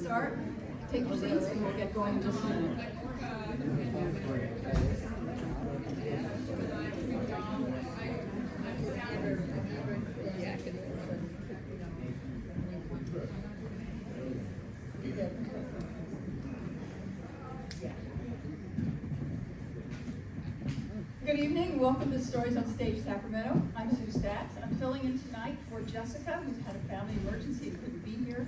start. Take your seats and we'll get going in just a minute. Good evening and welcome to Stories on Stage Sacramento. I'm Sue Staats. I'm filling in tonight for Jessica, who's had a family emergency and couldn't be here.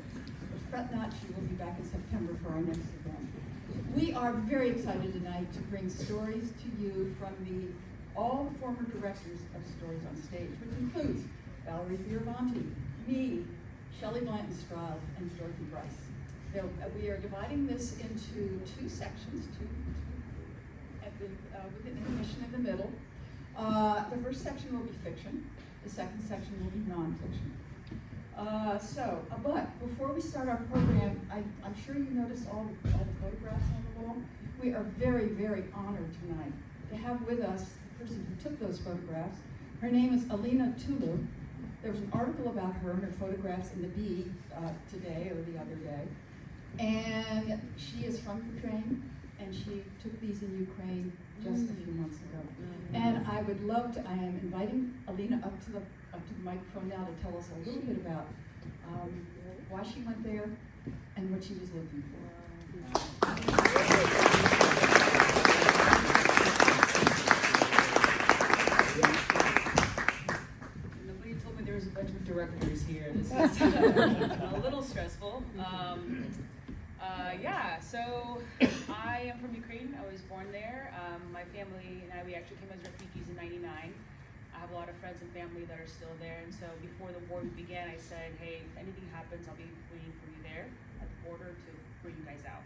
But fret not, she will be back in September for our next event. We are very excited tonight to bring stories to you from all the former directors of Stories on Stage, which includes Valerie, Fioravanti, me, Shelley, Blanton-Stroud, and Dorothy Bryce. We are dividing this into two sections, with an intermission in the middle. The first section will be fiction. The second section will be nonfiction. But before we start our program, I'm sure you noticed all the photographs on the wall. We are very, very honored tonight to have with us the person who took those photographs. Her name is Alina Tulu. There was an article about her and her photographs in the Bee today or the other day. And she is from Ukraine, and she took these in Ukraine just a few months ago. And I am inviting Alina up to the microphone now to tell us a little bit about why she went there and what she was looking for. Nobody told me there was a bunch of directors here. This is a little stressful. So I am from Ukraine. I was born there. My family and we actually came as refugees in '99. I have a lot of friends and family that are still there, and so before the war began, I said, hey, if anything happens, I'll be waiting for you there at the border to bring you guys out.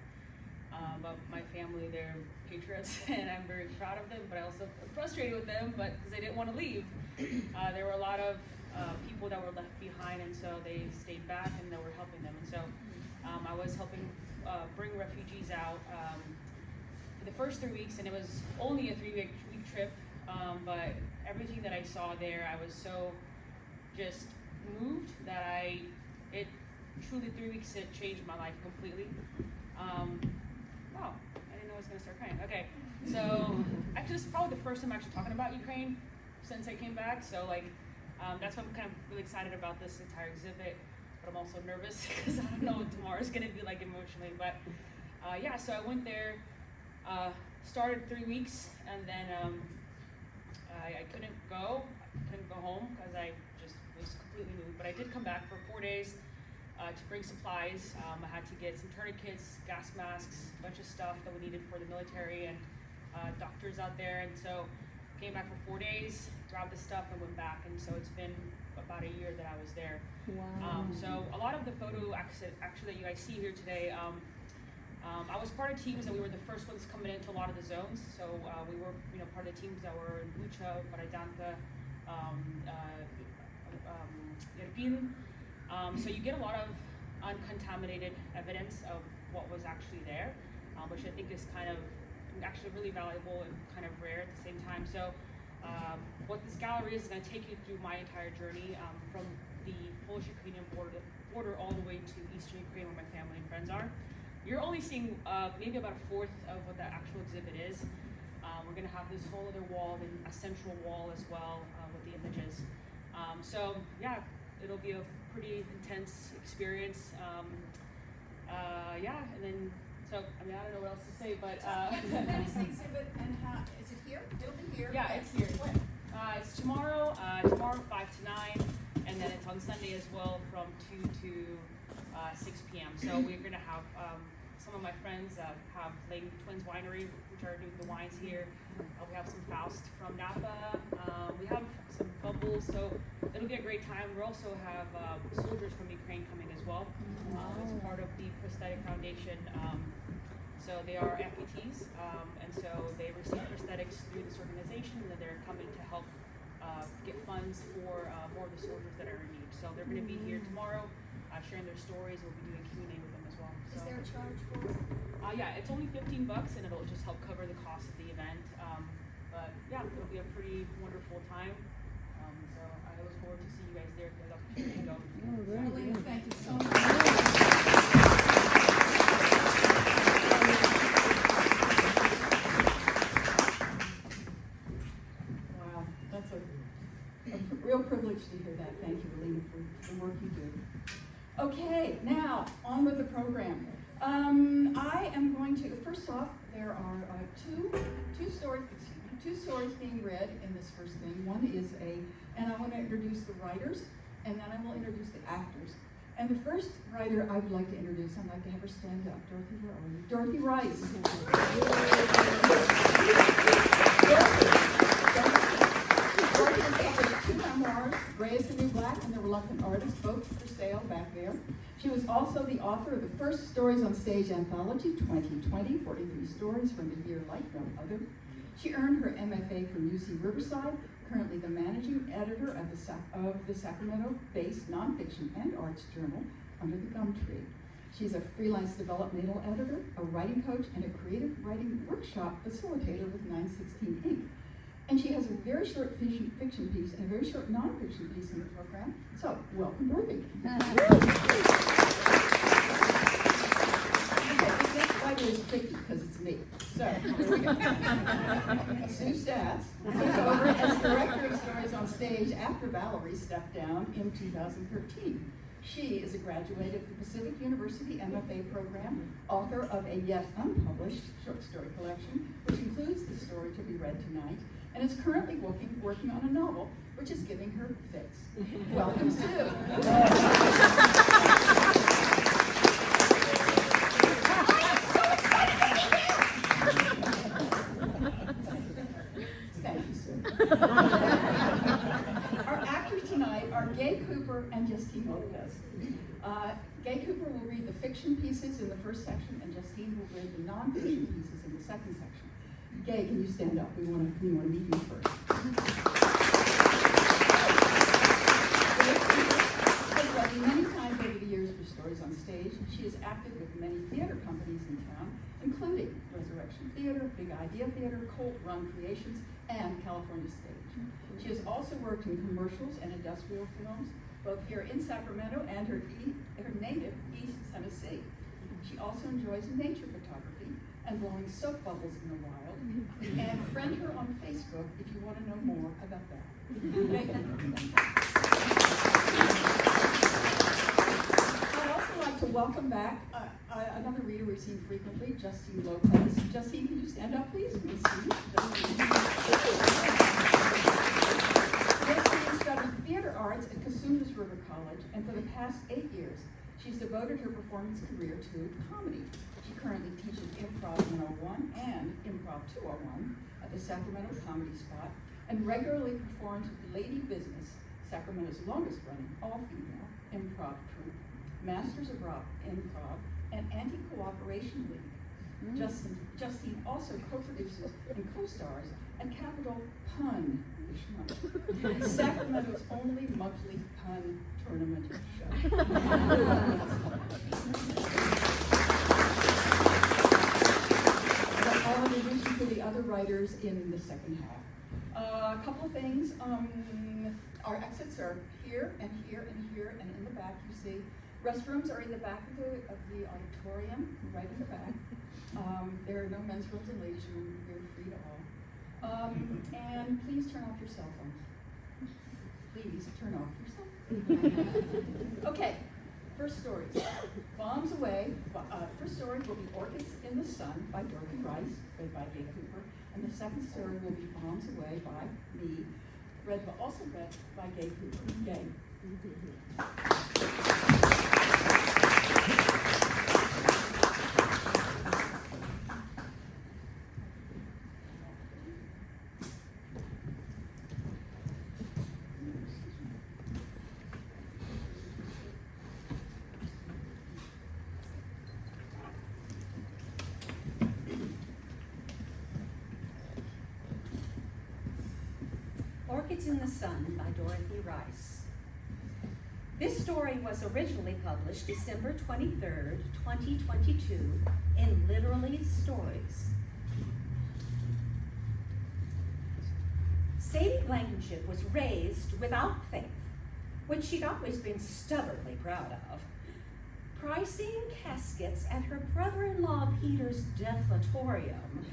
But my family, they're patriots, and I'm very proud of them, but I also am frustrated with them, but because they didn't want to leave. There were a lot of people that were left behind, and so they stayed back, and they were helping them, and so I was helping bring refugees out for the first 3 weeks, and it was only a 3-week trip, but everything that I saw there, I was so just moved that it truly 3 weeks, it changed my life completely. Wow, I didn't know I was gonna start crying. Okay, so actually this is probably the first time I'm actually talking about Ukraine since I came back, so that's why I'm kind of really excited about this entire exhibit. But I'm also nervous because I don't know what tomorrow's gonna be like emotionally. But so I went there, started 3 weeks, and then I couldn't go home because I just was completely moved. But I did come back for 4 days to bring supplies. I had to get some tourniquets, gas masks, a bunch of stuff that we needed for the military and doctors out there. And so came back for 4 days, grabbed the stuff, and went back. And so it's been about a year that I was there. Wow. So a lot of the photo actually that you guys see here today, I was part of teams that we were the first ones coming into a lot of the zones. So we were part of the teams that were in Bucha, Baradanka, Irpin. So you get a lot of uncontaminated evidence of what was actually there, which I think is kind of actually really valuable and kind of rare at the same time. So what this gallery is going to take you through my entire journey from the Polish-Ukrainian border all the way to Eastern Ukraine where my family and friends are. You're only seeing maybe about a fourth of what that actual exhibit is. We're going to have this whole other wall and a central wall as well with the images. It'll be a pretty intense experience. And then I don't know what else to say, but When is the exhibit and how is it here? It'll be here. Yeah, it's here. When? It's tomorrow. Tomorrow 5 to 9, and then it's on Sunday as well from 2 to 6 p.m. So we're gonna have some of my friends have Lake Twins Winery, which are doing the wines here. We have some Faust from Napa. We have some bubbles, so it'll be a great time. We also have soldiers from Ukraine coming as well. As part of the Prosthetic Foundation. So they are amputees, and so they receive prosthetics through this organization, and then they're coming to help get funds for more of the soldiers that are in need. So they're going to be here tomorrow, sharing their stories. We'll be doing Q&A with them as well. So, is there a charge for it? It's only $15, and it'll just help cover the cost of the event. It'll be a pretty wonderful time. So I look forward to see you guys there if you have the opportunity to go. Thank you so much. the work you do. Okay, now, on with the program. I am going to, first off, there are two stories being read in this first thing. One is and I want to introduce the writers, and then I will introduce the actors. And the first writer I would like to introduce, I'd like to have her stand up. Dorothy, where are you? Dorothy Rice. Dorothy has published 2 memoirs, Gray is the New Black and The Reluctant Artist, both for sale back there. She was also the author of the first Stories on Stage anthology, 2020, 43 stories from a year like no other. She earned her MFA from UC Riverside, currently the managing editor of the Sacramento-based nonfiction and arts journal, Under the Gum Tree. She's a freelance developmental editor, a writing coach, and a creative writing workshop facilitator with 916 Inc. And she has a very short fiction piece and a very short nonfiction piece in the program. So, welcome, Dorothy. This next writer is tricky because it's me. So, here we go. Sue Staats took over as director of Stories on Stage after Valerie stepped down in 2013. She is a graduate of the Pacific University MFA program, author of a yet unpublished short story collection, which includes the story to be read tonight, and is currently working on a novel, which is giving her fits. Welcome, Sue. Thank you, Sue. Our actors tonight are Gay Cooper and Justine Lopez. Gay Cooper will read the fiction pieces in the first section, and Justine will read the non-fiction pieces in the second section. Gay, can you stand up? We want to meet you first. Gay Cooper has read many times over the years for Stories on Stage. She has acted with many theater companies in town, including Resurrection Theater, Big Idea Theater, Colt Run Creations, and California Stage. She has also worked in commercials and industrial films, both here in Sacramento and her native East Tennessee. She also enjoys nature photography and blowing soap bubbles in the wild. And friend her on Facebook if you want to know more about that. I'd also like to welcome back another reader we've seen frequently, Justine Lopez. Justine, can you stand up, please? We'll see you. Justine studied theater arts at Cosumnes River College, and for the past 8 years, she's devoted her performance career to comedy. She currently teaches Improv 101 and Improv 201 at the Sacramento Comedy Spot, and regularly performs with the Lady Business, Sacramento's longest-running all-female improv troupe, Masters of Rock Improv, and Anti-Cooperation League. Justine also co-produces and co-stars at Capital Pun this month, Sacramento's only monthly pun tournament show. I'll introduce you to the other writers in the second half. A couple of things. Our exits are here and here and here, and in the back you see. Restrooms are in the back of the auditorium, right in the back. There are no men's rooms and ladies' rooms. You're free to all. And please turn off your cell phones. Please turn off your cell phones. Okay, first stories. Bombs Away. First story will be Orchids in the Sun by Dorothy Rice, read by Gay Cooper. And the second story will be Bombs Away by me, also read by Gay Cooper. Gay. Orchids in the Sun by Dorothy Rice. This story was originally published December 23rd, 2022 in Literally Stories. Sadie Blankenship was raised without faith, which she'd always been stubbornly proud of. Pricing caskets at her brother-in-law Peter's deathratorium,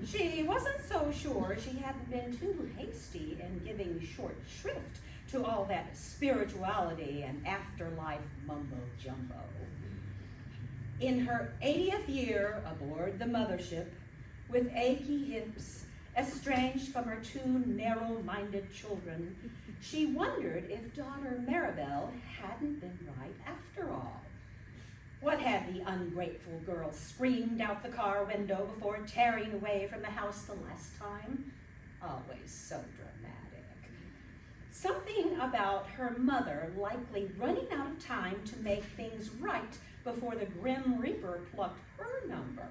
she wasn't so sure she hadn't been too hasty in giving short shrift to all that spirituality and afterlife mumbo-jumbo. In her 80th year aboard the mothership, with achy hips, estranged from her two narrow-minded children, she wondered if daughter Maribel hadn't been right after all. What had the ungrateful girl screamed out the car window before tearing away from the house the last time? Always so dramatic. Something about her mother likely running out of time to make things right before the Grim Reaper plucked her number.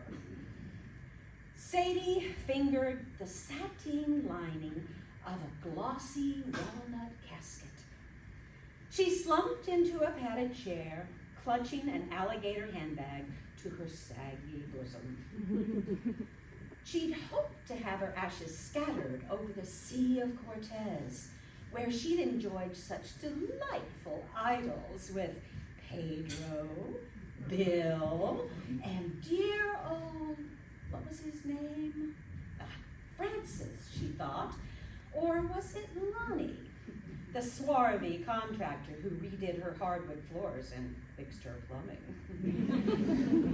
Sadie fingered the sateen lining of a glossy walnut casket. She slumped into a padded chair, clutching an alligator handbag to her saggy bosom. She'd hoped to have her ashes scattered over the Sea of Cortez, where she'd enjoyed such delightful idols with Pedro, Bill, and dear old, what was his name? Francis, she thought. Or was it Lonnie, the swarthy contractor who redid her hardwood floors and fixed her plumbing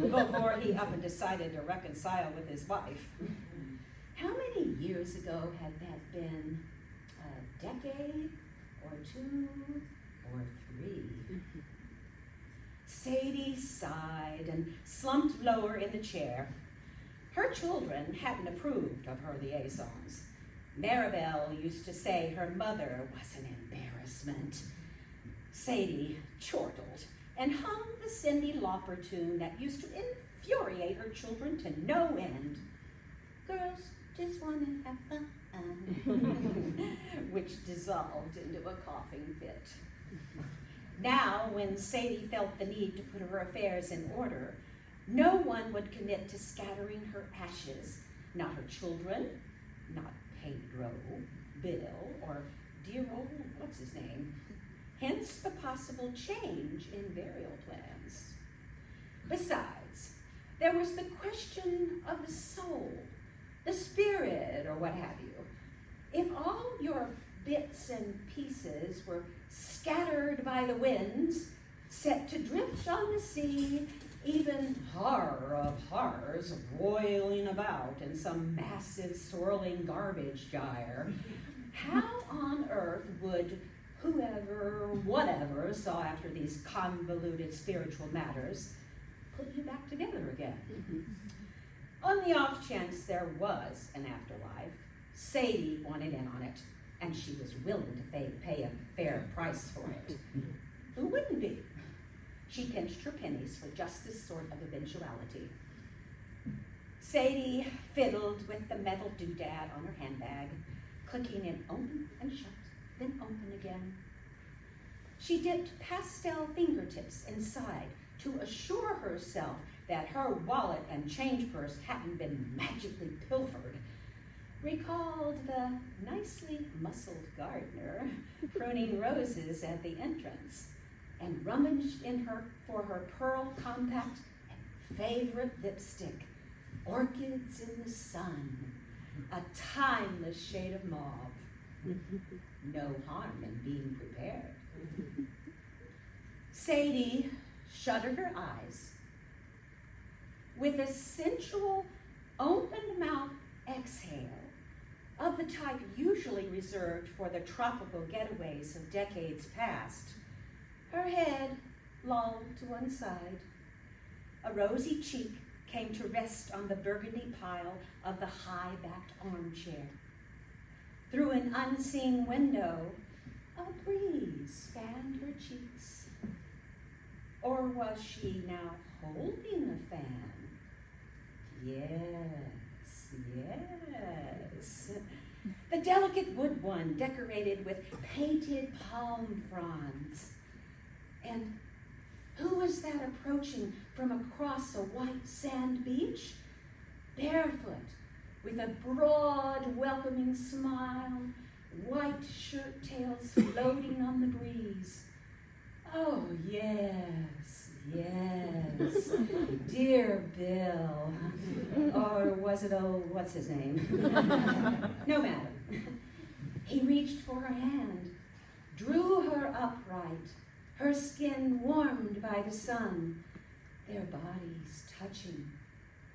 before he up and decided to reconcile with his wife? How many years ago had that been? A decade or two or three? Sadie sighed and slumped lower in the chair. Her children hadn't approved of her liaisons. Maribel used to say her mother was an embarrassment. Sadie chortled and hummed the Cyndi Lauper tune that used to infuriate her children to no end. Girls just want to have fun, which dissolved into a coughing fit. Now, when Sadie felt the need to put her affairs in order, no one would commit to scattering her ashes. Not her children, not Pedro, Bill, or dear old, what's his name? Hence the possible change in burial plans. Besides, there was the question of the soul, the spirit, or what have you. If all your bits and pieces were scattered by the winds, set to drift on the sea, even horror of horrors roiling about in some massive swirling garbage gyre, how on earth would whoever, whatever, saw after these convoluted spiritual matters put you back together again? On the off chance there was an afterlife, Sadie wanted in on it, and she was willing to pay a fair price for it. Who wouldn't be? She pinched her pennies for just this sort of eventuality. Sadie fiddled with the metal doodad on her handbag, clicking it open and shut, then open again. She dipped pastel fingertips inside to assure herself that her wallet and change purse hadn't been magically pilfered, recalled the nicely muscled gardener pruning roses at the entrance, and rummaged in her for her pearl compact and favorite lipstick, Orchids in the Sun, a timeless shade of mauve. No harm in being prepared. Sadie shuttered her eyes. With a sensual, open-mouth exhale of the type usually reserved for the tropical getaways of decades past, her head lolled to one side. A rosy cheek came to rest on the burgundy pile of the high-backed armchair. Through an unseen window, a breeze fanned her cheeks. Or was she now holding a fan? Yes, yes. The delicate wood one decorated with painted palm fronds. And who was that approaching from across a white sand beach? Barefoot, with a broad, welcoming smile, white shirt tails floating on the breeze. Oh, yes, yes, dear Bill. Or was it, what's his name? No matter. He reached for her hand, drew her upright, her skin warmed by the sun, their bodies touching,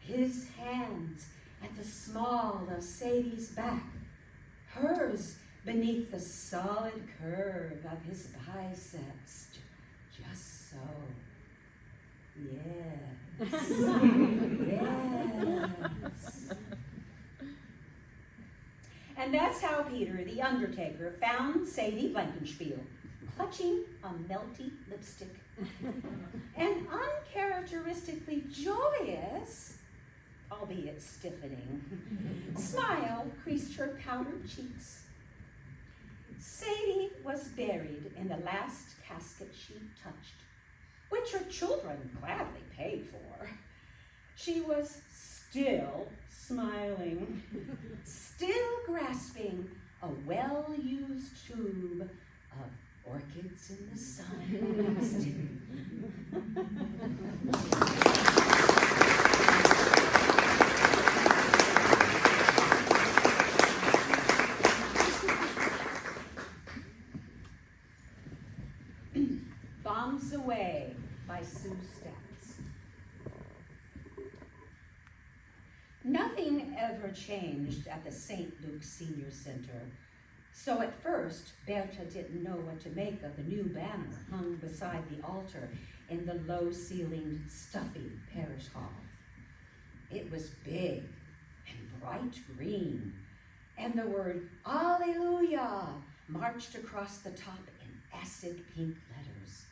his hands at the small of Sadie's back, hers beneath the solid curve of his biceps, just so. Yes. Yes. And that's how Peter, the undertaker, found Sadie Blanton-Stroud, clutching a melty lipstick. And uncharacteristically joyous, albeit stiffening, smile creased her powdered cheeks. Sadie was buried in the last casket she touched, which her children gladly paid for. She was still smiling, still grasping a well-used tube of orchids in the sun. Bombs Away by Staats. Nothing ever changed at the St. Luke's Senior Center, so at first Berta didn't know what to make of the new banner hung beside the altar in the low-ceilinged, stuffy parish hall. It was big and bright green, and the word Alleluia marched across the top in acid pink letters.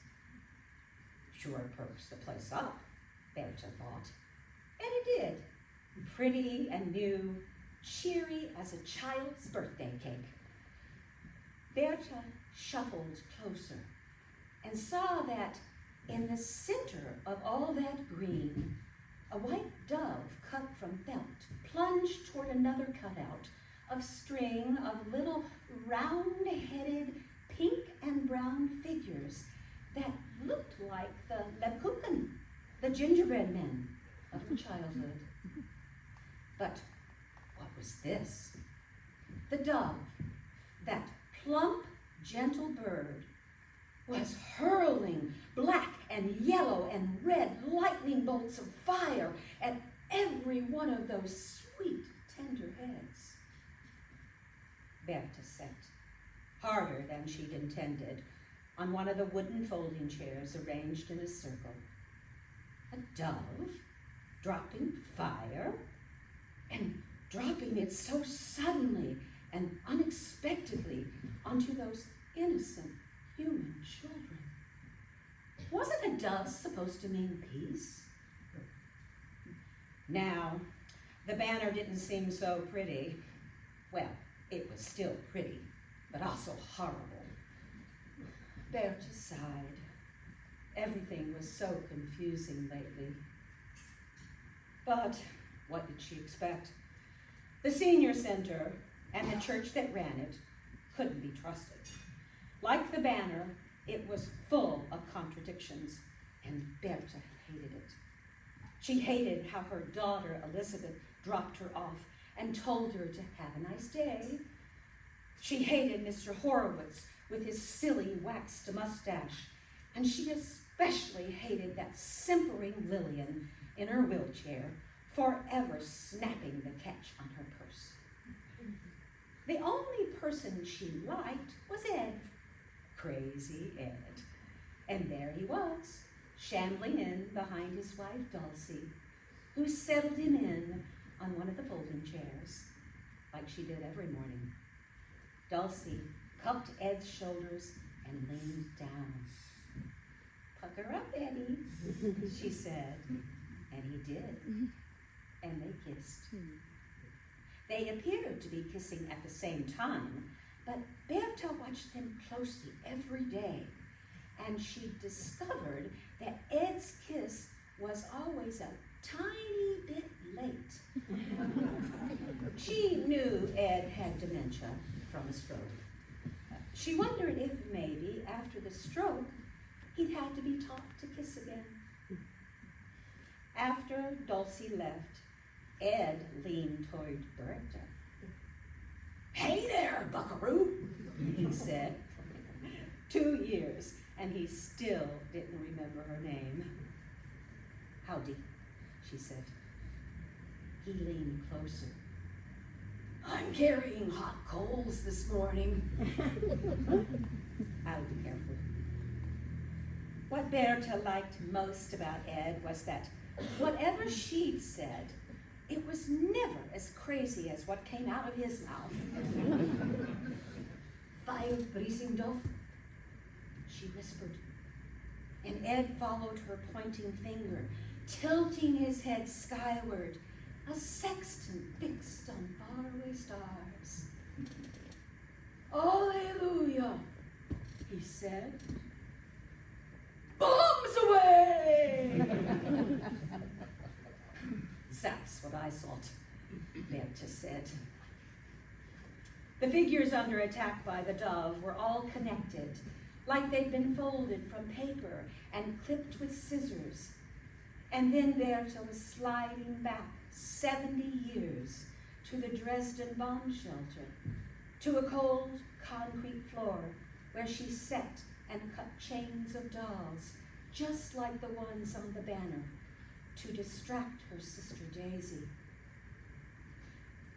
Sure perks the place up, Berta thought. And it did. Pretty and new, cheery as a child's birthday cake. Berta shuffled closer and saw that in the center of all that green, a white dove cut from felt plunged toward another cutout of string of little round-headed pink and brown figures that looked like the Lebkuchen, the gingerbread men of her childhood. But what was this? The dove, that plump, gentle bird, was hurling black and yellow and red lightning bolts of fire at every one of those sweet, tender heads. Berta sat, harder than she'd intended, on one of the wooden folding chairs arranged in a circle. A dove dropping fire, and dropping it so suddenly and unexpectedly onto those innocent human children. Wasn't a dove supposed to mean peace? Now, the banner didn't seem so pretty. Well, it was still pretty, but also horrible. Berta sighed. Everything was so confusing lately. But what did she expect? The senior center and the church that ran it couldn't be trusted. Like the banner, it was full of contradictions, and Berta hated it. She hated how her daughter Elizabeth dropped her off and told her to have a nice day. She hated Mr. Horowitz with his silly waxed mustache, and she especially hated that simpering Lillian in her wheelchair, forever snapping the catch on her purse. The only person she liked was Ed, crazy Ed. And there he was, shambling in behind his wife Dulcie, who settled him in on one of the folding chairs, like she did every morning. Dulcie cupped Ed's shoulders and leaned down. "Pucker up, Eddie," she said, and he did. And they kissed. They appeared to be kissing at the same time, but Berta watched them closely every day, and she discovered that Ed's kiss was always a tiny bit late. She knew Ed had dementia from a stroke. She wondered if maybe after the stroke, he'd had to be taught to kiss again. After Dulcie left, Ed leaned toward Berta. "Hey there, buckaroo," he said. 2 years, and he still didn't remember her name. "Howdy," she said. He leaned closer. "I'm carrying hot coals this morning." I'll be careful. What Berta liked most about Ed was that whatever she'd said, it was never as crazy as what came out of his mouth. "Vile breezing dove," she whispered, and Ed followed her pointing finger, tilting his head skyward, a sextant fixed on faraway stars. "Alleluia," he said. "Bombs away!" "That's what I thought," Berta said. The figures under attack by the dove were all connected, like they'd been folded from paper and clipped with scissors. And then Berta was sliding back 70 years to the Dresden bomb shelter, to a cold concrete floor where she sat and cut chains of dolls, just like the ones on the banner, to distract her sister Daisy.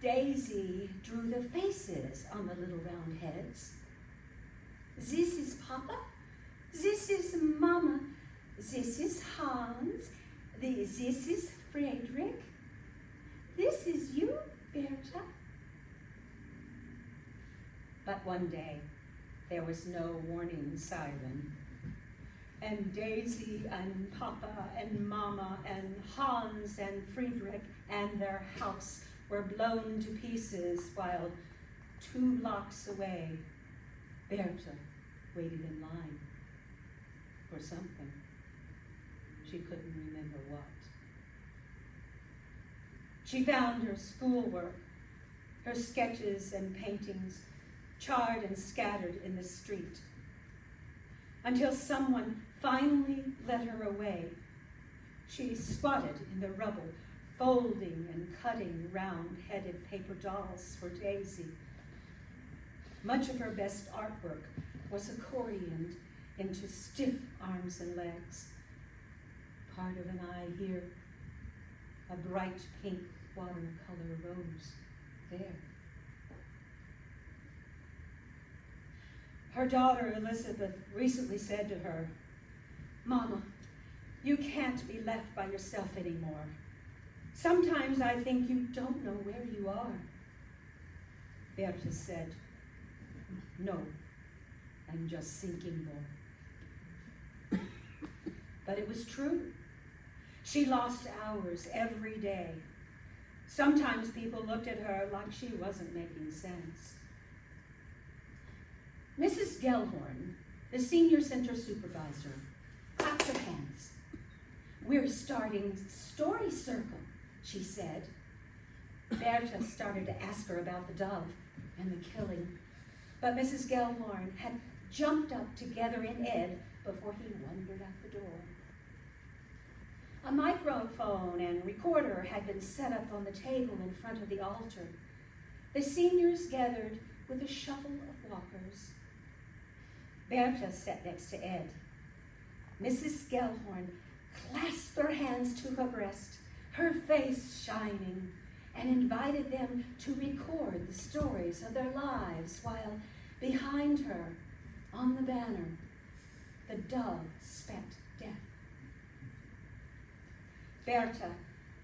Daisy drew the faces on the little round heads. "This is Papa, this is Mama, this is Hans, this is Frederick, this is you, Berta." But one day, there was no warning siren, and Daisy and Papa and Mama and Hans and Friedrich and their house were blown to pieces while 2 blocks away, Berta waited in line for something. She couldn't remember what. She found her schoolwork, her sketches and paintings, charred and scattered in the street, until someone finally led her away. She squatted in the rubble, folding and cutting round-headed paper dolls for Daisy. Much of her best artwork was accordioned into stiff arms and legs. Part of an eye here, a bright pink watercolor rose there. Her daughter Elizabeth recently said to her, "Mama, you can't be left by yourself anymore. Sometimes I think you don't know where you are." Berta said, "No, I'm just sinking more." But it was true. She lost hours every day. Sometimes people looked at her like she wasn't making sense. Mrs. Gellhorn, the senior center supervisor, clapped her hands. "We're starting Story Circle," she said. Berta started to ask her about the dove and the killing, but Mrs. Gellhorn had jumped up together in Ed before he wandered out the door. A microphone and recorder had been set up on the table in front of the altar. The seniors gathered with a shuffle of walkers. Berta sat next to Ed. Mrs. Gellhorn clasped her hands to her breast, her face shining, and invited them to record the stories of their lives while behind her, on the banner, the dove spat death. Berta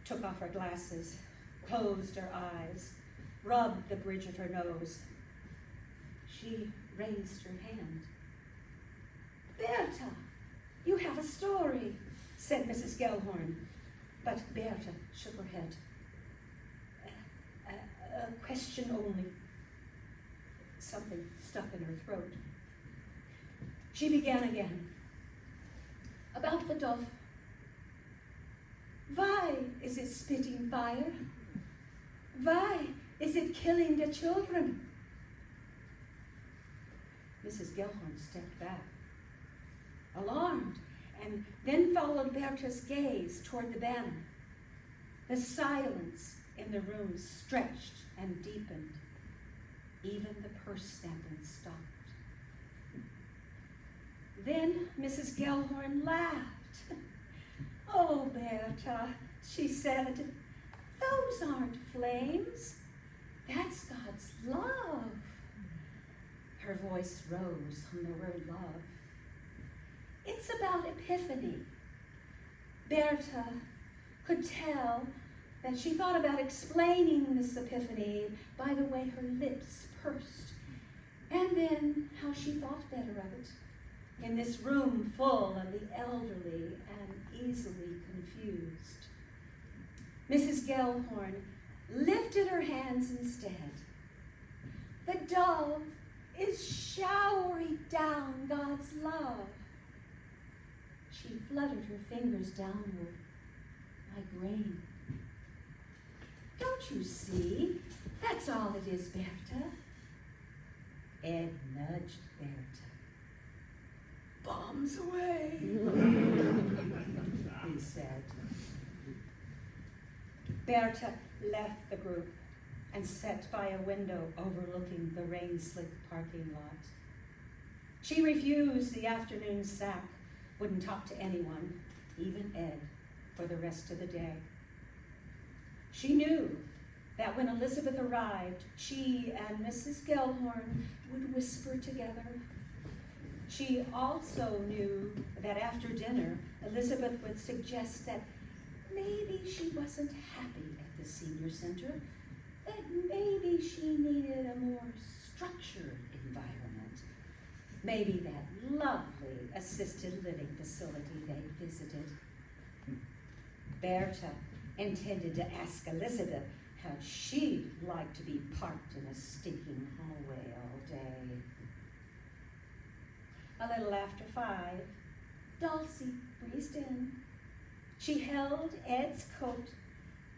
took off her glasses, closed her eyes, rubbed the bridge of her nose. She raised her hand. "Berta, you have a story," said Mrs. Gellhorn, but Berta shook her head. A question only." Something stuck in her throat. She began again. "About the dove. Why is it spitting fire? Why is it killing the children?" Mrs. Gellhorn stepped back, alarmed, and then followed Berta's gaze toward the banner. The silence in the room stretched and deepened. Even the purse snapping stopped. Then Mrs. Gellhorn laughed. "Oh, Berta," she said, "those aren't flames. That's God's love." Her voice rose on the word love. "It's about Epiphany." Berta could tell that she thought about explaining this epiphany by the way her lips pursed, and then how she thought better of it in this room full of the elderly and easily confused. Mrs. Gellhorn lifted her hands instead. "The dove is showering down God's love." She fluttered her fingers downward like rain. "Don't you see? That's all it is, Berta." Ed nudged Berta. "Bombs away," he said. Berta left the group and sat by a window overlooking the rain-slicked parking lot. She refused the afternoon sack, wouldn't talk to anyone, even Ed, for the rest of the day. She knew that when Elizabeth arrived, she and Mrs. Gellhorn would whisper together. She also knew that after dinner, Elizabeth would suggest that maybe she wasn't happy at the senior center, that maybe she needed a more structured environment, maybe that lovely assisted living facility they'd visited. Berta intended to ask Elizabeth how she'd like to be parked in a stinking hallway all day. A little after 5, Dulcie breezed in. She held Ed's coat,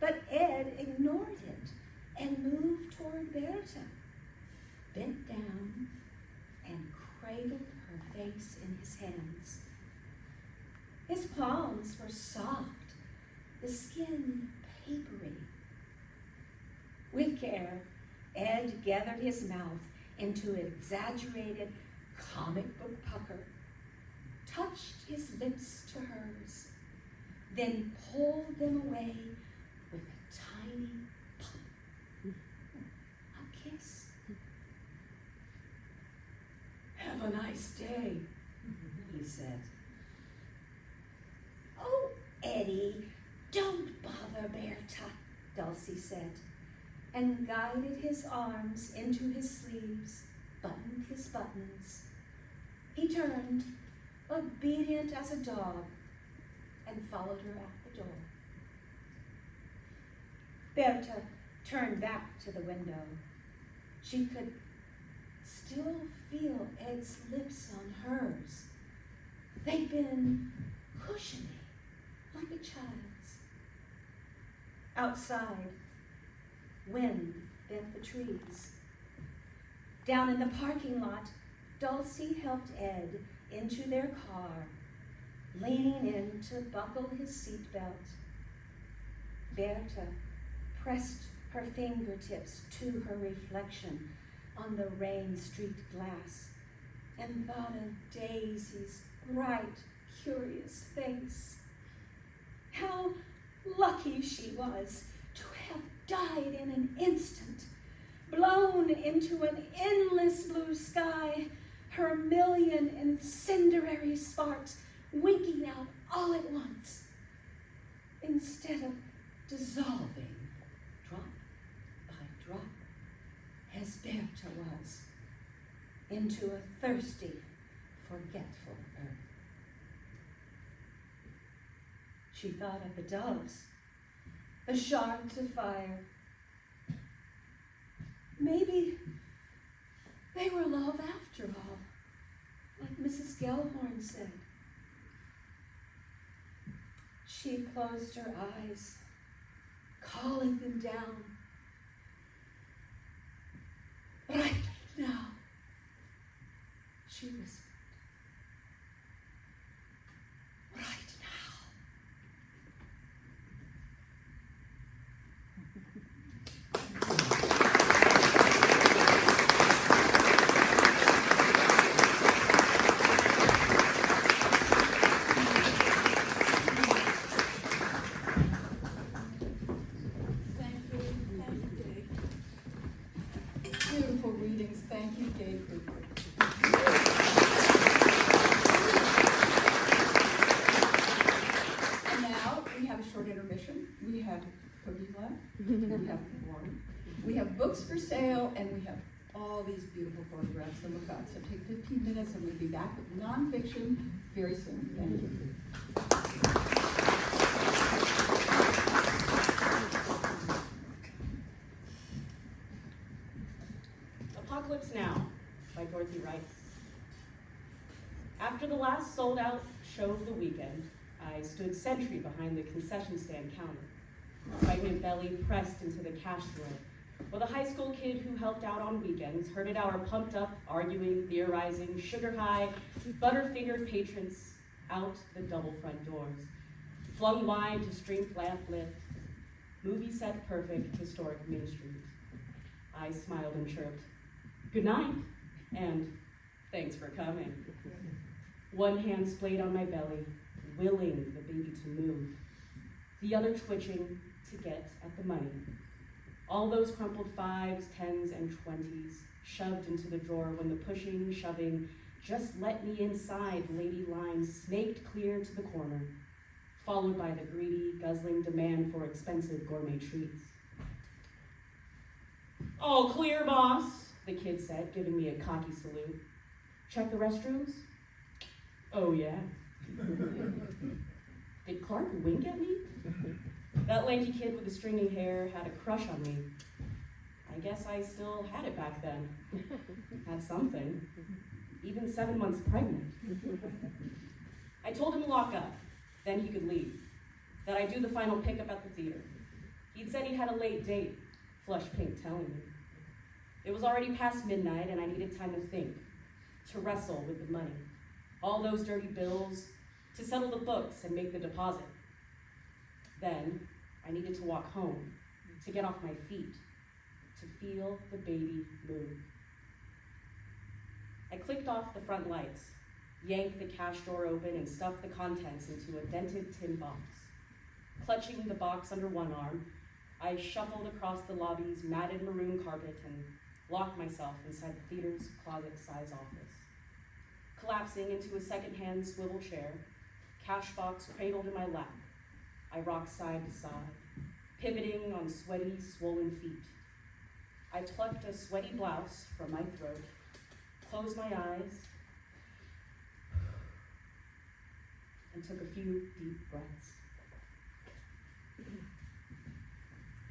but Ed ignored it and moved toward Berta, bent down and cradled her face in his hands. His palms were soft, the skin papery. With care, Ed gathered his mouth into an exaggerated comic book pucker, touched his lips to hers, then pulled them away with a tiny pump. A kiss. "Have a nice day," he said. "Oh, Eddie, don't bother Berta," Dulcie said, and guided his arms into his sleeves, buttoned his buttons. He turned, obedient as a dog, and followed her out the door. Berta turned back to the window. She could still feel Ed's lips on hers. They'd been cushiony, like a child's. Outside, wind bent the trees. Down in the parking lot, Dulcie helped Ed into their car, leaning in to buckle his seatbelt. Berta pressed her fingertips to her reflection on the rain-streaked glass and thought of Daisy's bright, curious face. How lucky she was to have died in an instant, blown into an endless blue sky, her million incendiary sparks winking out all at once, instead of dissolving drop by drop, as Berta was, into a thirsty, forgetful earth. She thought of the doves, the shards of fire. Maybe they were love after all, like Mrs. Gellhorn said. She closed her eyes, calling them down. "Right now," she whispered. "Right now." Day Cooper. And now we have a short intermission. We have cookies left, we have water, we have books for sale, and we have all these beautiful photographs to look at. So take 15 minutes and we'll be back with nonfiction very soon. Thank you. Apocalypse Now by Dorothy Rice. After the last sold-out show of the weekend, I stood sentry behind the concession stand counter, pregnant belly pressed into the cash drawer, while the high school kid who helped out on weekends herded our pumped-up, arguing, theorizing, sugar-high, butter-fingered patrons out the double front doors, flung wide to strength lamp lit, movie set perfect, historic Main Street. I smiled and chirped, "Good night," and "Thanks for coming." One hand splayed on my belly, willing the baby to move, the other twitching to get at the money. All those crumpled 5s, 10s, and 20s shoved into the drawer when the pushing, shoving, just let me inside lady line snaked clear to the corner, followed by the greedy, guzzling demand for expensive gourmet treats. "All clear, boss," the kid said, giving me a cocky salute. "Check the restrooms?" "Oh, yeah." Did Clark wink at me? That lanky kid with the stringy hair had a crush on me. I guess I still had it back then. Had something. Even 7 months pregnant. I told him to lock up, then he could leave. That I'd do the final pickup at the theater. He'd said he had a late date, flush pink telling me. It was already past midnight and I needed time to think, to wrestle with the money, all those dirty bills, to settle the books and make the deposit. Then I needed to walk home, to get off my feet, to feel the baby move. I clicked off the front lights, yanked the cash drawer open and stuffed the contents into a dented tin box. Clutching the box under one arm, I shuffled across the lobby's matted maroon carpet and locked myself inside the theater's closet-size office. Collapsing into a second-hand swivel chair, cash box cradled in my lap, I rocked side to side, pivoting on sweaty, swollen feet. I plucked a sweaty blouse from my throat, closed my eyes, and took a few deep breaths.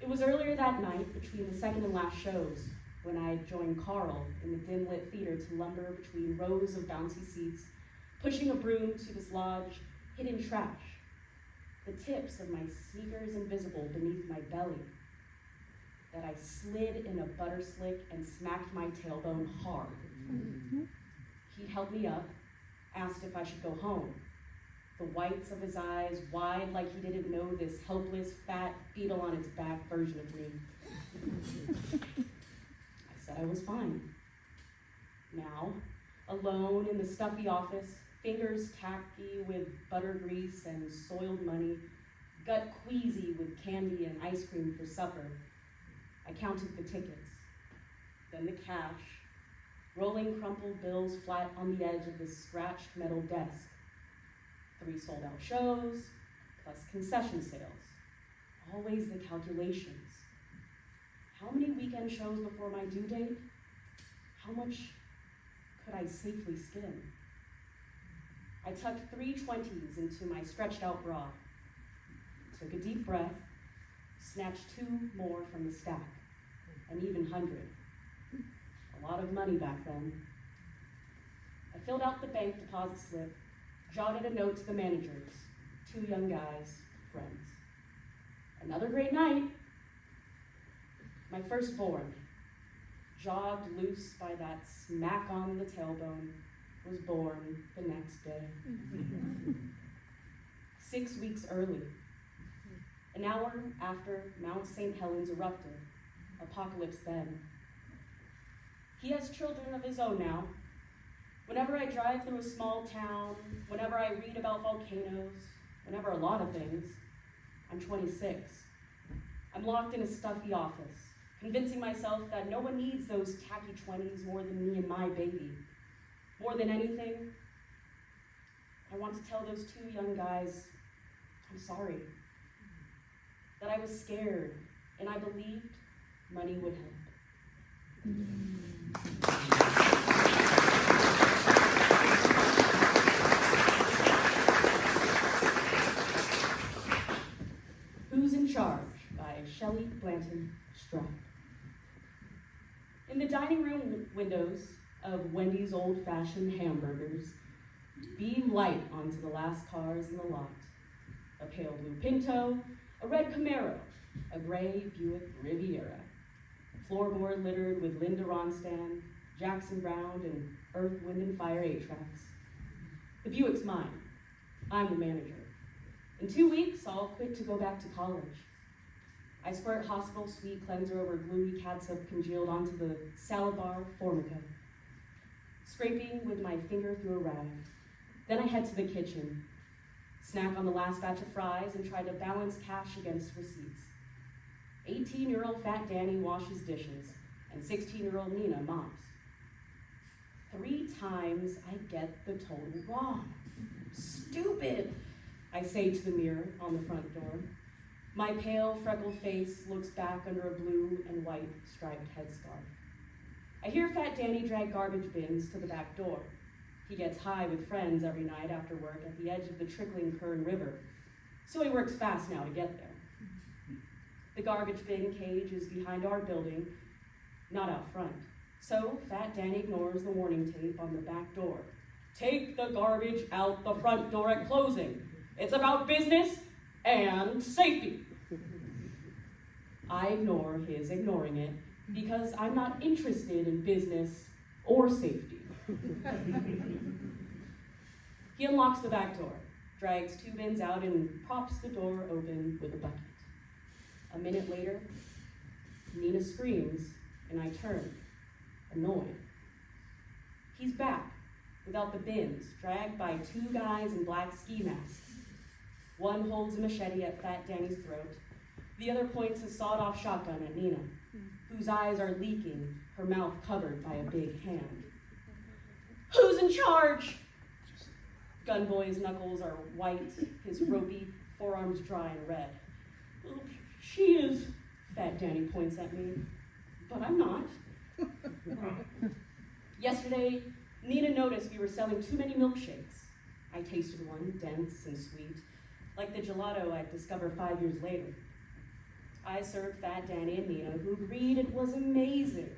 It was earlier that night, between the second and last shows, when I joined Carl in the dim-lit theater to lumber between rows of bouncy seats, pushing a broom to dislodge hidden trash, the tips of my sneakers invisible beneath my belly, that I slid in a butter slick and smacked my tailbone hard. He held me up, asked if I should go home, the whites of his eyes wide like he didn't know this helpless, fat, beetle on its back version of me. I said I was fine. Now, alone in the stuffy office, fingers tacky with butter grease and soiled money, gut queasy with candy and ice cream for supper, I counted the tickets, then the cash, rolling crumpled bills flat on the edge of the scratched metal desk. 3 sold-out shows, plus concession sales. Always the calculations. How many weekend shows before my due date? How much could I safely skim? I tucked 3 20s into my stretched-out bra, took a deep breath, snatched 2 more from the stack, an even 100. A lot of money back then. I filled out the bank deposit slip, jotted a note to the managers, 2 young guys, friends. Another great night. My firstborn, jogged loose by that smack on the tailbone, was born the next day. 6 weeks early. An hour after Mount St. Helens erupted, apocalypse then. He has children of his own now. Whenever I drive through a small town, whenever I read about volcanoes, whenever a lot of things, I'm 26. I'm locked in a stuffy office, convincing myself that no one needs those tacky 20s more than me and my baby. More than anything, I want to tell those two young guys, I'm sorry. That I was scared, and I believed money would help. Who's in Charge by Shelley, Blanton-Stroud. In the dining room windows of Wendy's old-fashioned hamburgers, beam light onto the last cars in the lot. A pale blue Pinto, a red Camaro, a gray Buick Riviera. Floorboard littered with Linda Ronstadt, Jackson Browne, and Earth, Wind, and Fire 8-tracks. The Buick's mine. I'm the manager. In 2 weeks, I'll quit to go back to college. I squirt hospital sweet cleanser over gluey catsup congealed onto the salad bar Formica, scraping with my finger through a rag. Then I head to the kitchen, snack on the last batch of fries, and try to balance cash against receipts. 18-year-old Fat Danny washes dishes, and 16-year-old Nina mops. 3 times I get the total wrong. Stupid, I say to the mirror on the front door. My pale, freckled face looks back under a blue and white striped headscarf. I hear Fat Danny drag garbage bins to the back door. He gets high with friends every night after work at the edge of the trickling Kern River, so he works fast now to get there. The garbage bin cage is behind our building, not out front. So Fat Danny ignores the warning tape on the back door. Take the garbage out the front door at closing. It's about business and safety. I ignore his ignoring it because I'm not interested in business or safety. He unlocks the back door, drags 2 bins out, and props the door open with a bucket. A minute later, Nina screams, and I turn, annoyed. He's back, without the bins, dragged by 2 guys in black ski masks. One holds a machete at Fat Danny's throat. The other points a sawed-off shotgun at Nina, whose eyes are leaking, her mouth covered by a big hand. Who's in charge? Gunboy's knuckles are white, his ropey forearms dry and red. She is, Fat Danny points at me, but I'm not. Yesterday, Nina noticed we were selling too many milkshakes. I tasted one, dense and sweet, like the gelato I'd discovered 5 years later. I served Fat Danny and Nina, who agreed it was amazing.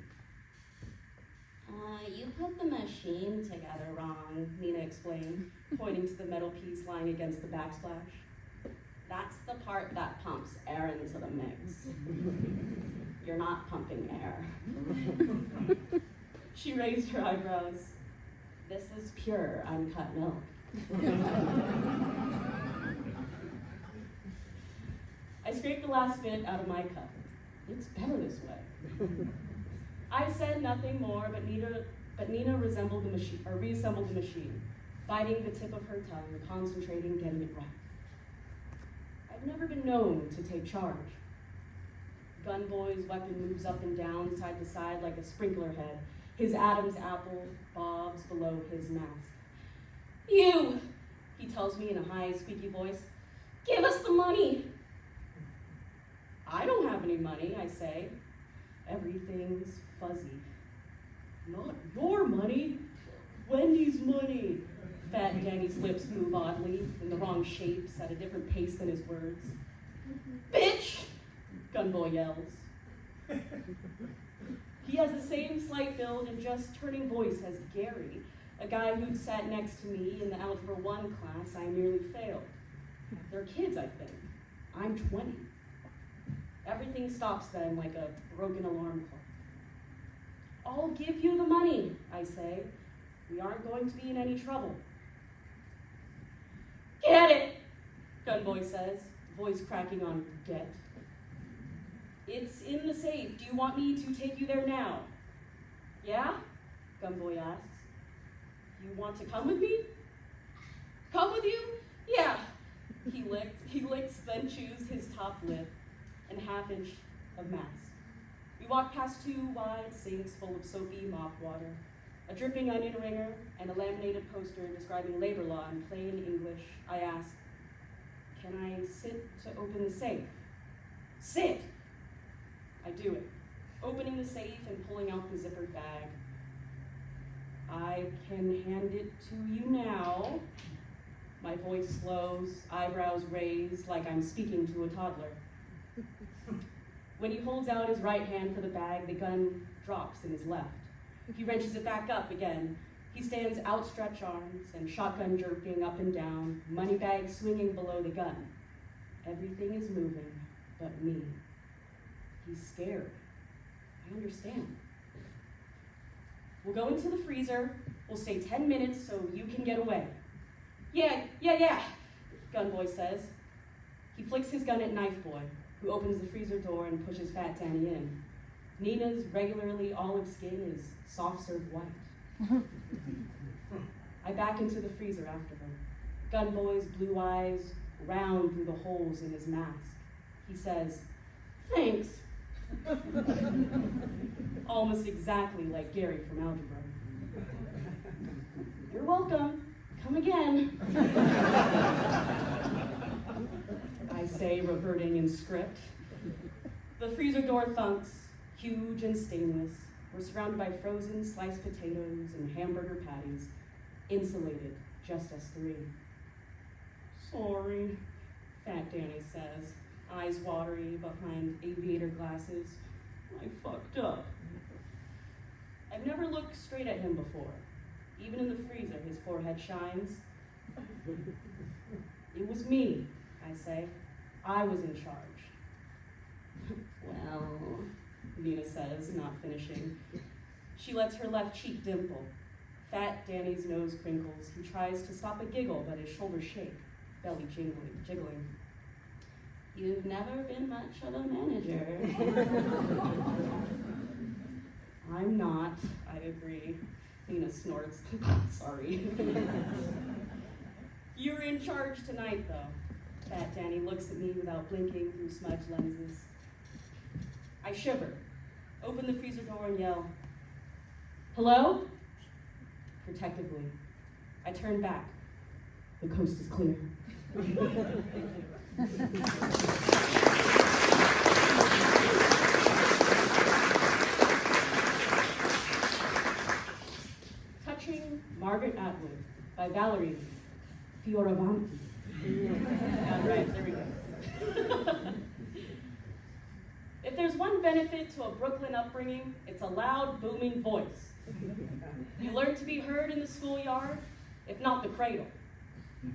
You put the machine together wrong, Nina explained, pointing to the metal piece lying against the backsplash. That's the part that pumps air into the mix. You're not pumping air. She raised her eyebrows. This is pure, uncut milk. I scraped the last bit out of my cup. It's better this way. I said nothing more, but Nina reassembled the machine, biting the tip of her tongue, concentrating, getting it right. I've never been known to take charge. Gunboy's weapon moves up and down, side to side like a sprinkler head. His Adam's apple bobs below his mask. You, he tells me in a high, squeaky voice, give us the money. I don't have any money, I say. Everything's fuzzy. Not your money, Wendy's money. Fat Danny's lips move oddly, in the wrong shapes, at a different pace than his words. Bitch! Gunboy yells. He has the same slight build and just turning voice as Gary, a guy who'd sat next to me in the Algebra 1 class I nearly failed. They're kids, I think. I'm 20. Everything stops then like a broken alarm clock. I'll give you the money, I say. We aren't going to be in any trouble. Get it, Gunboy says, voice cracking on get. It's in the safe. Do you want me to take you there now? Yeah? Gunboy asks. You want to come with me? Come with you? Yeah. He licks, then chews his top lip and half-inch of mask. We walk past 2 wide sinks full of soapy mop water, a dripping onion ringer, and a laminated poster describing labor law in plain English. I ask, "Can I sit to open the safe?" "Sit!" I do it, opening the safe and pulling out the zippered bag. "I can hand it to you now." My voice slows, eyebrows raised, like I'm speaking to a toddler. When he holds out his right hand for the bag, the gun drops in his left. He wrenches it back up again. He stands outstretched arms and shotgun jerking up and down, money bag swinging below the gun. Everything is moving but me. He's scared. I understand. "We'll go into the freezer. We'll stay 10 minutes so you can get away." Yeah, Gun Boy says. He flicks his gun at Knife Boy, who opens the freezer door and pushes Fat Danny in. Nina's regularly olive skin is soft-serve white. I back into the freezer after her. Gun Boy's blue eyes round through the holes in his mask. He says, "Thanks." Almost exactly like Gary from algebra. "You're welcome. Come again." I say, reverting in script. The freezer door thunks, huge and stainless. We're surrounded by frozen sliced potatoes and hamburger patties, insulated, just us 3. "Sorry," Fat Danny says, eyes watery behind aviator glasses. "I fucked up." I've never looked straight at him before. Even in the freezer, his forehead shines. "It was me," I say. "I was in charge." "Well," Nina says, not finishing. She lets her left cheek dimple. Fat Danny's nose crinkles. He tries to stop a giggle, but his shoulders shake, belly jiggling. "You've never been much of a manager." "I'm not," I agree. Nina snorts. "Sorry." "You're in charge tonight, though." Fat Danny looks at me without blinking through smudged lenses. I shiver, open the freezer door and yell, "Hello?" Protectively. I turn back. The coast is clear. Touching Margaret Atwood by Valerie, Fioravanti. Right, there we go. If there's one benefit to a Brooklyn upbringing, it's a loud, booming voice. You learn to be heard in the schoolyard, if not the cradle.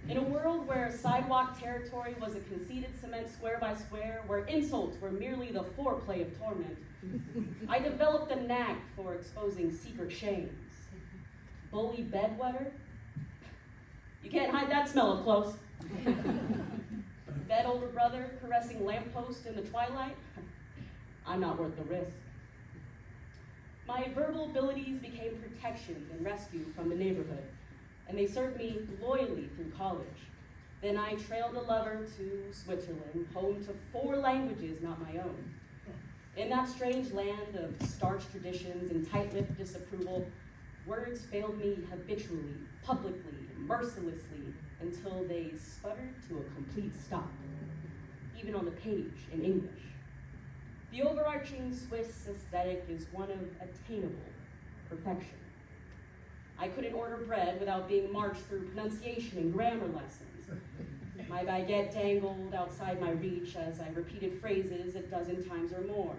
In a world where sidewalk territory was a conceded cement square by square, where insults were merely the foreplay of torment, I developed a knack for exposing secret shames. Bully bedwetter? You can't hide that smell up close. Bed older brother caressing lamppost in the twilight? I'm not worth the risk. My verbal abilities became protection and rescue from the neighborhood, and they served me loyally through college. Then I trailed a lover to Switzerland, home to 4 languages not my own. In that strange land of starched traditions and tight-lipped disapproval, words failed me habitually, publicly, mercilessly, until they sputtered to a complete stop, even on the page in English. The overarching Swiss aesthetic is one of attainable perfection. I couldn't order bread without being marched through pronunciation and grammar lessons. My baguette dangled outside my reach as I repeated phrases a dozen times or more.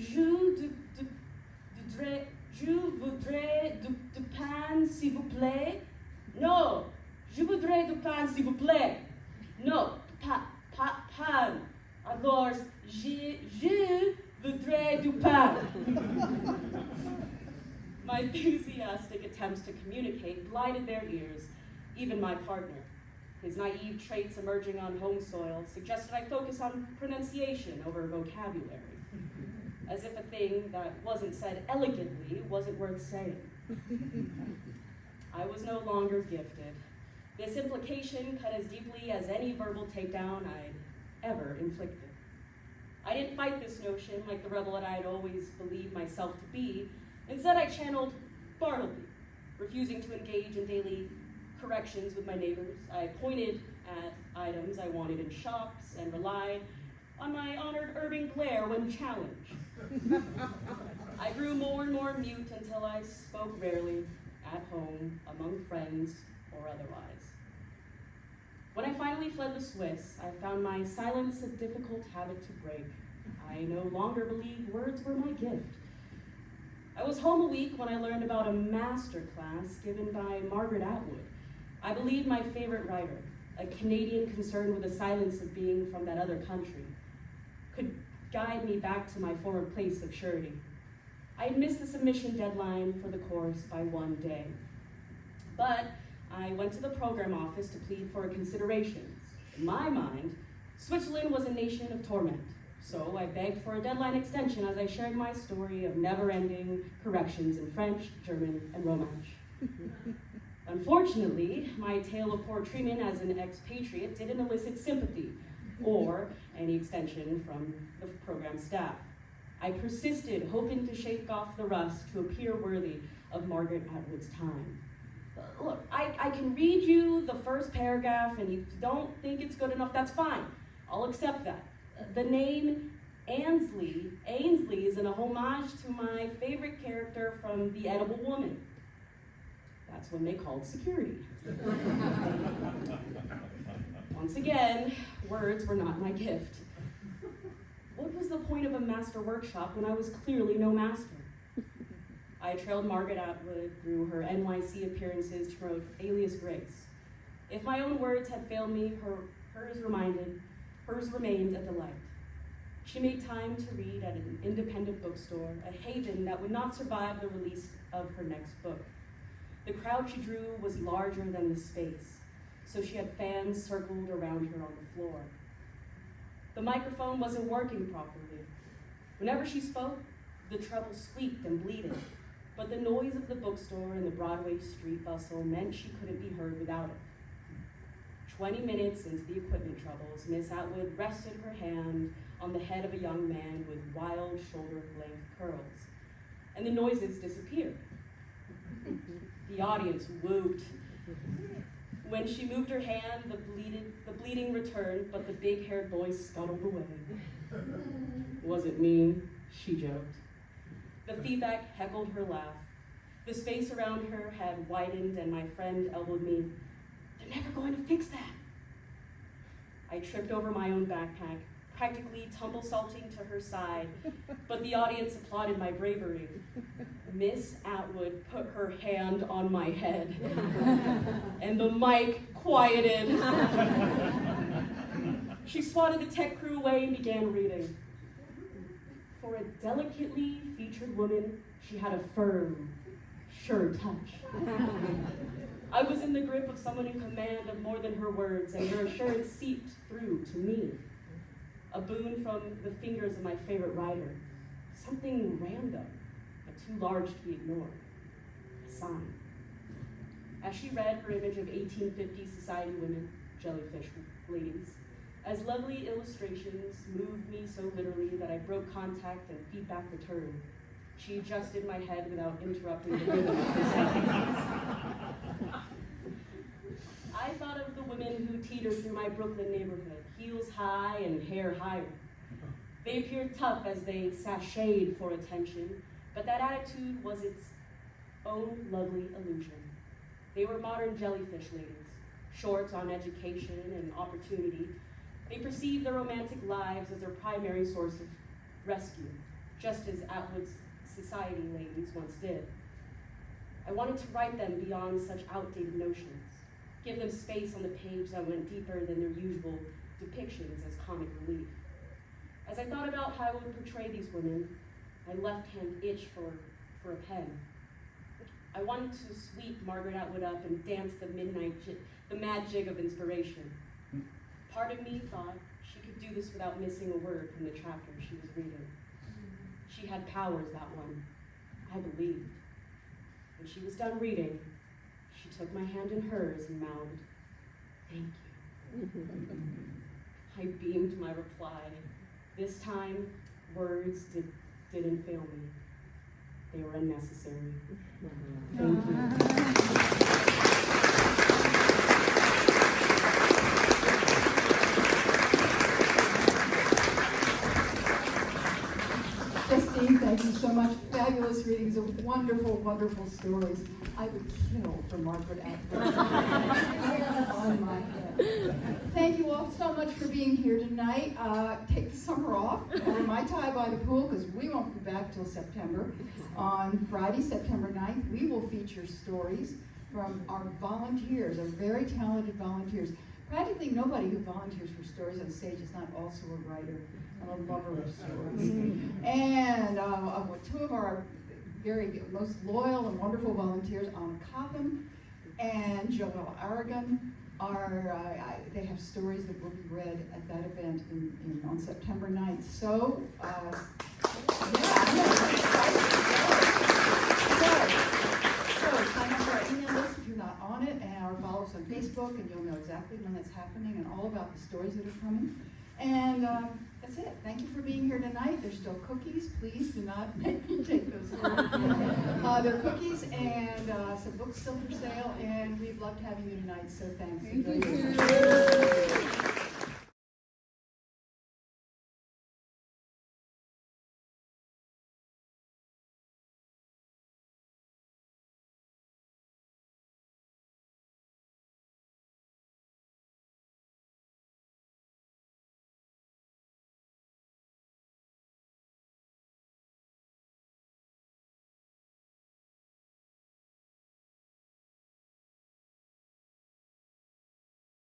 Je voudrais du pain, s'il vous plaît. No, je voudrais du pain, s'il vous plaît. No, pain. Alors, je voudrais du pain. My enthusiastic attempts to communicate blinded their ears, even my partner. His naive traits emerging on home soil suggested I focus on pronunciation over vocabulary, as if a thing that wasn't said elegantly wasn't worth saying. I was no longer gifted. This implication cut as deeply as any verbal takedown I'd ever inflicted. I didn't fight this notion like the rebel that I had always believed myself to be. Instead, I channeled Bartleby, refusing to engage in daily corrections with my neighbors. I pointed at items I wanted in shops and relied on my honored urban glare when challenged. I grew more and more mute until I spoke rarely, at home, among friends, or otherwise. When I finally fled the Swiss, I found my silence a difficult habit to break. I no longer believed words were my gift. I was home a week when I learned about a master class given by Margaret Atwood. I believed my favorite writer, a Canadian concerned with the silence of being from that other country, could guide me back to my former place of surety. I had missed the submission deadline for the course by one day. But I went to the program office to plead for a consideration. In my mind, Switzerland was a nation of torment, so I begged for a deadline extension as I shared my story of never-ending corrections in French, German, and Romansh. Unfortunately, my tale of poor treatment as an expatriate didn't elicit sympathy or any extension from the program staff. I persisted, hoping to shake off the rust to appear worthy of Margaret Atwood's time. Look, I can read you the first paragraph, and if you don't think it's good enough, that's fine. I'll accept that. The name Ainsley is an homage to my favorite character from The Edible Woman. That's when they called security. Once again, words were not my gift. What was the point of a master workshop when I was clearly no master? I trailed Margaret Atwood through her NYC appearances to promote Alias Grace. If my own words had failed me, hers remained a delight. She made time to read at an independent bookstore, a haven that would not survive the release of her next book. The crowd she drew was larger than the space, so she had fans circled around her on the floor. The microphone wasn't working properly. Whenever she spoke, the treble squeaked and bleated, but the noise of the bookstore and the Broadway street bustle meant she couldn't be heard without it. 20 minutes into the equipment troubles, Miss Atwood rested her hand on the head of a young man with wild shoulder-length curls, and the noises disappeared. The audience whooped. When she moved her hand, the bleeding returned, but the big-haired boy scuttled away. Was it mean? She joked. The feedback heckled her laugh. The space around her had widened, and my friend elbowed me. They're never going to fix that. I tripped over my own backpack, practically tumble-salting to her side, but the audience applauded my bravery. Miss Atwood put her hand on my head, and the mic quieted. She swatted the tech crew away and began reading. For a delicately featured woman, she had a firm, sure touch. I was in the grip of someone in command of more than her words, and her assurance seeped through to me. A boon from the fingers of my favorite writer. Something random, but too large to be ignored. A sign. As she read her image of 1850s society women, jellyfish ladies, as lovely illustrations moved me so literally that I broke contact and feedback returned. She adjusted my head without interrupting the rhythm of her sentences. I thought of the women who teetered through my Brooklyn neighborhood, heels high and hair higher. They appeared tough as they sashayed for attention, but that attitude was its own lovely illusion. They were modern jellyfish ladies, short on education and opportunity. They perceived their romantic lives as their primary source of rescue, just as Atwood's society ladies once did. I wanted to write them beyond such outdated notions, give them space on the page that went deeper than their usual depictions as comic relief. As I thought about how I would portray these women, my left hand itched for a pen. I wanted to sweep Margaret Atwood up and dance the mad jig of inspiration. Part of me thought she could do this without missing a word from the chapter she was reading. She had powers, that one. I believed. When she was done reading, she took my hand in hers and mouthed, "Thank you." I beamed my reply. This time, words didn't fail me. They were unnecessary. Thank you. Justine, thank you so much. Fabulous readings of wonderful, wonderful stories. I would kill for Margaret Atwood on my head. Thank you all so much for being here tonight. Take the summer off, or my tie by the pool, because we won't be back till September. On Friday, September 9th, we will feature stories from our volunteers, our very talented volunteers. Practically nobody who volunteers for stories on stage is not also a writer and a lover of stories. And two of our very most loyal and wonderful volunteers, Anna Cotham and Joelle Aragon, they have stories that will be read at that event on September 9th. So, So sign up for our email list if you're not on it, or follow us on Facebook, and you'll know exactly when it's happening and all about the stories that are coming. And that's it. Thank you for being here tonight. There's still cookies. Please do not make me take those home. There are cookies and some books still for sale, and we've loved having you tonight, so thanks. Thank you.